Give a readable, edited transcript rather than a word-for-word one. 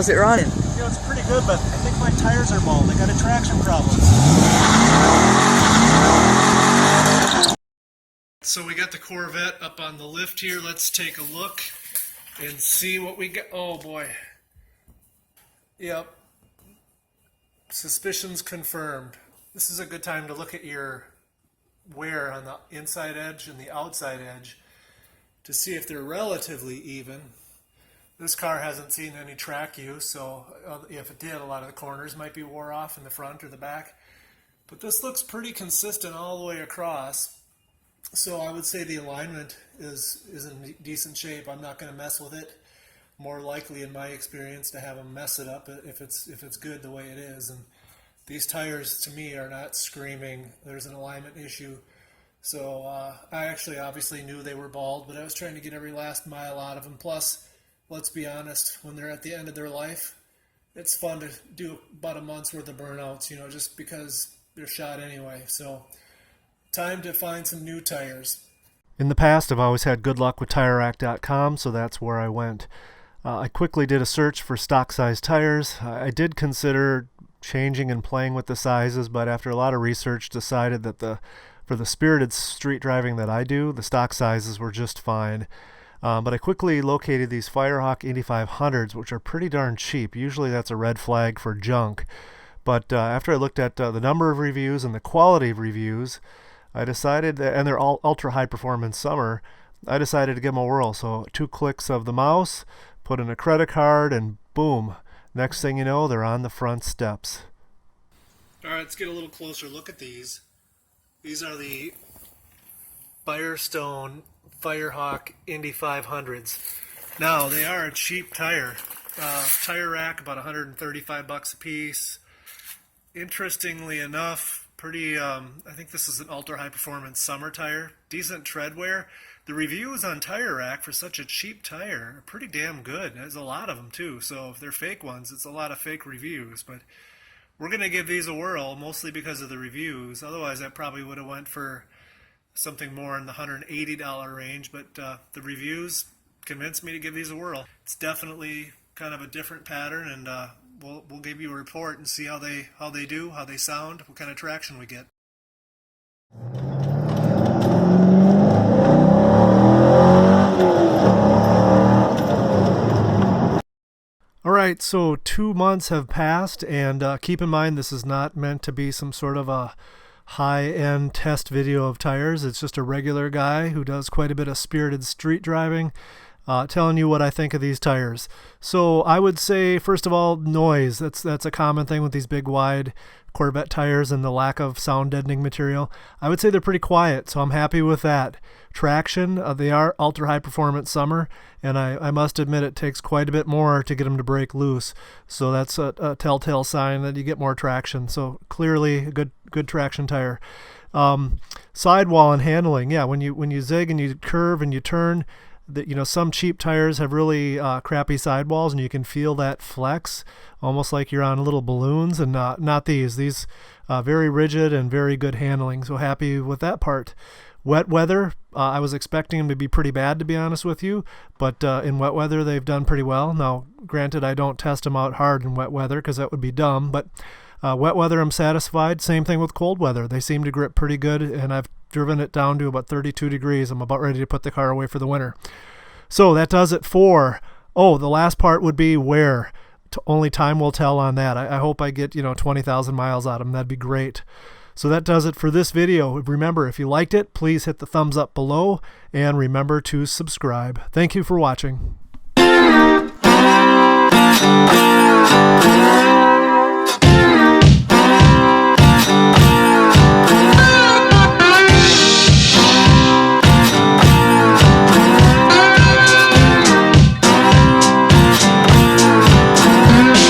How's it running? You know, it's pretty good, but I think my tires are bald. I got a traction problem. So we got the Corvette up on the lift here. Let's take a look and see what we got. Oh boy. Yep. Suspicions confirmed. This is a good time to look at your wear on the inside edge and the outside edge to see if they're relatively even. This car hasn't seen any track use, so if it did, a lot of the corners might be wore off in the front or the back. But this looks pretty consistent all the way across. So I would say the alignment is in decent shape. I'm not going to mess with it. More likely, in my experience, to have them mess it up if it's good the way it is. And these tires, to me, are not screaming there's an alignment issue. So I actually obviously knew they were bald, but I was trying to get every last mile out of them. Plus, let's be honest, when they're at the end of their life, it's fun to do about a month's worth of burnouts, you know, just because they're shot anyway. So time to find some new tires. In the past, I've always had good luck with TireRack.com, so that's where I went. I quickly did a search for stock size tires. I did consider changing and playing with the sizes, but after a lot of research decided that for the spirited street driving that I do, the stock sizes were just fine. But I quickly located these Firehawk Indy 500s, which are pretty darn cheap. Usually that's a red flag for junk. But after I looked at the number of reviews and the quality of reviews, I decided that, and they're all ultra high performance summer, I decided to give them a whirl. So 2 clicks of the mouse, put in a credit card, and boom. Next thing you know, they're on the front steps. All right, let's get a little closer look at these. These are the Firestone Firehawk Indy 500s. Now, they are a cheap tire. Tire rack, about $135 a piece. Interestingly enough, I think this is an ultra high performance summer tire. Decent tread wear. The reviews on Tire Rack for such a cheap tire are pretty damn good. There's a lot of them too, so if they're fake ones, it's a lot of fake reviews. But we're going to give these a whirl, mostly because of the reviews. Otherwise, I probably would have went for something more in the $180 range, but the reviews convinced me to give these a whirl. It's definitely kind of a different pattern, and we'll give you a report and see how they do, how they sound, what kind of traction we get. All right, so 2 months have passed, and keep in mind this is not meant to be some sort of a high-end test video of tires. It's just a regular guy who does quite a bit of spirited street driving, telling you what I think of these tires. So I would say, first of all, noise. That's a common thing with these big, wide Corvette tires and the lack of sound deadening material. I would say they're pretty quiet, so I'm happy with that. Traction, they are ultra high performance summer, and I must admit it takes quite a bit more to get them to break loose. So that's a telltale sign that you get more traction. So clearly a good traction tire. Sidewall and handling, yeah, when you zig and you curve and you turn, some cheap tires have really crappy sidewalls, and you can feel that flex, almost like you're on little balloons, and not these. These very rigid and very good handling, so happy with that part. Wet weather, I was expecting them to be pretty bad, to be honest with you, but in wet weather they've done pretty well. Now, granted, I don't test them out hard in wet weather because that would be dumb, but wet weather I'm satisfied. Same thing with cold weather. They seem to grip pretty good, and I've driven it down to about 32 degrees. I'm about ready to put the car away for the winter. So that does it for, the last part would be wear. Only time will tell on that. I hope I get 20,000 miles out of them. That'd be great. So that does it for this video. Remember, if you liked it, please hit the thumbs up below, and remember to subscribe. Thank you for watching.